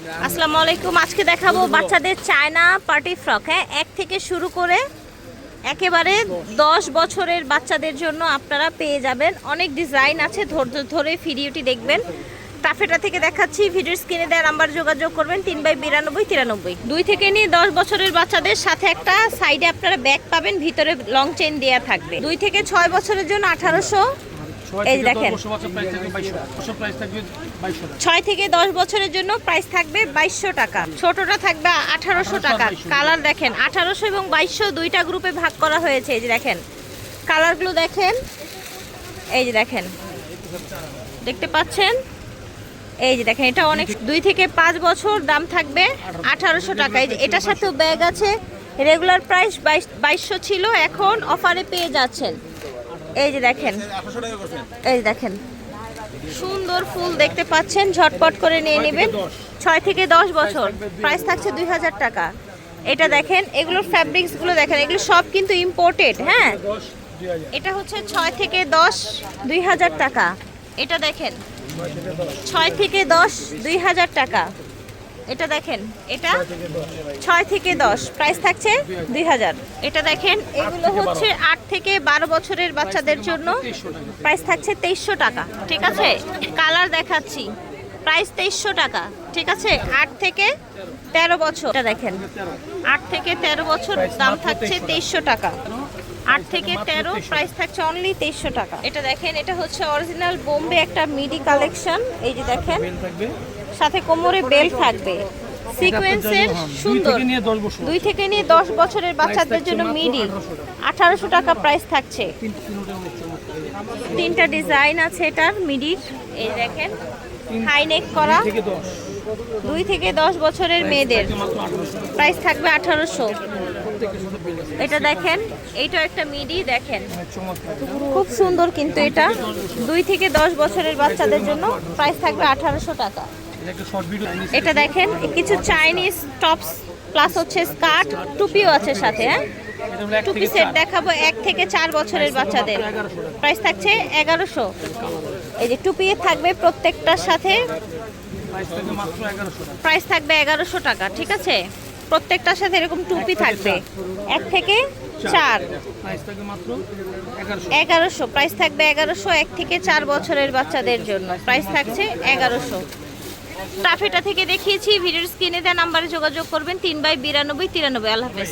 আসসালামু আলাইকুম। আজকে দেখাবো বাচ্চাদের চায়না পার্টি ফ্রক। হ্যাঁ, 1 থেকে শুরু করে একেবারে 10 বছরের বাচ্চাদের জন্য আপনারা পেয়ে যাবেন। অনেক ডিজাইন আছে, ধৈর্য ধরে ভিডিওটি দেখবেন। টাফেটা থেকে দেখাচ্ছি, ভিডিওর স্ক্রিনে দেওয়া নাম্বার যোগাযোগ করবেন 3/9293। 2 থেকে নিয়ে 10 বছরের বাচ্চাদের সাথে একটা সাইডে আপনারা ব্যাগ পাবেন, ভিতরে লং চেইন দেওয়া থাকবে। 2 থেকে 6 বছরের জন্য 1800। এই দেখেন, 6 থেকে 10 বছরের জন্য প্রাইস থাকবে 2200 টাকা। ছোটটা থাকবে 1800 টাকা। কালার দেখেন, 1800 এবং 2200 দুইটা গ্রুপে ভাগ করা হয়েছে। এই যে দেখেন কালারগুলো দেখেন, এই যে দেখেন, দেখতে পাচ্ছেন? এই যে দেখেন, এটা অনেক। 2 থেকে 5 বছর দাম থাকবে 1800 টাকা। এই যে এটার সাথেও ব্যাগ আছে। রেগুলার প্রাইস 2200 ছিল, এখন অফারে পেয়ে যাচ্ছেন। এই যে দেখেন, এই যে দেখেন, সুন্দর ফুল দেখতে পাচ্ছেন, ঝটপট করে নিয়ে নেবেন। 6 থেকে 10 বছর প্রাইস থাকছে 2000 টাকা। এটা দেখেন, এগুলোর ফ্যাব্রিক্সগুলো দেখেন, এগুলো সব কিন্তু ইম্পোর্টেড। হ্যাঁ, এটা হচ্ছে 6 থেকে 10 2000 টাকা। এটা দেখেন 6 থেকে 10 2000 টাকা। এটা দেখেন, এটা 6 থেকে 10 প্রাইস থাকছে 2000। এটা দেখেন, এগুলো হচ্ছে 8 থেকে 12 বছরের বাচ্চাদের জন্য, প্রাইস থাকছে 2300 টাকা। ঠিক আছে, কালার দেখাচ্ছি, প্রাইস 2300 টাকা। ঠিক আছে, 8 থেকে 13 বছর। এটা দেখেন, 8 থেকে 13 বছর দাম থাকছে 2300 টাকা। 8 থেকে 13 প্রাইস থাকছে অনলি 2300 টাকা। এটা দেখেন, এটা হচ্ছে অরিজিনাল বোম্বে একটা মিডি কালেকশন। এই যে দেখেন, সাথে কোমরে বেল থাকবে, সিকোয়েন্সের, সুন্দর। 2 থেকে নিয়ে 10 বছরের বাচ্চাদের জন্য মিডি 1800 টাকা প্রাইস থাকছে। 3টা ডিজাইন আছে এটার মিডির। এই দেখেন, হাই নেক করা। 2 থেকে 10 বছরের মেয়েদের প্রাইস থাকবে 1800। এটা দেখেন, এইটাও একটা মিডি, দেখেন খুব সুন্দর কিন্তু এটা। 2 থেকে 10 বছরের বাচ্চাদের জন্য প্রাইস থাকবে 1800 টাকা। এটা দেখেন, কিছু চাইনিজ টপস প্লাস হচ্ছে স্কার্ট, টুপিও আছে সাথে। হ্যাঁ, টুপি সেট দেখাবো 1 থেকে 4 বছরের বাচ্চাদের, প্রাইস থাকছে 1100। এই যে টুপি থাকবে প্রত্যেকটার সাথে, প্রাইস থাকবে 1100 টাকা। ঠিক আছে, প্রত্যেকটার সাথে এরকম টুপি থাকবে 1 থেকে 4, 1100 প্রাইস থাকবে 1100। 1 থেকে 4 বছরের বাচ্চাদের জন্য প্রাইস থাকছে 1100। টাফেটা থেকে দেখিয়েছি, ভিডিওর স্ক্রিনে দেওয়া নাম্বারে যোগাযোগ করবেন 3/9293। আল্লাহ হাফেজ।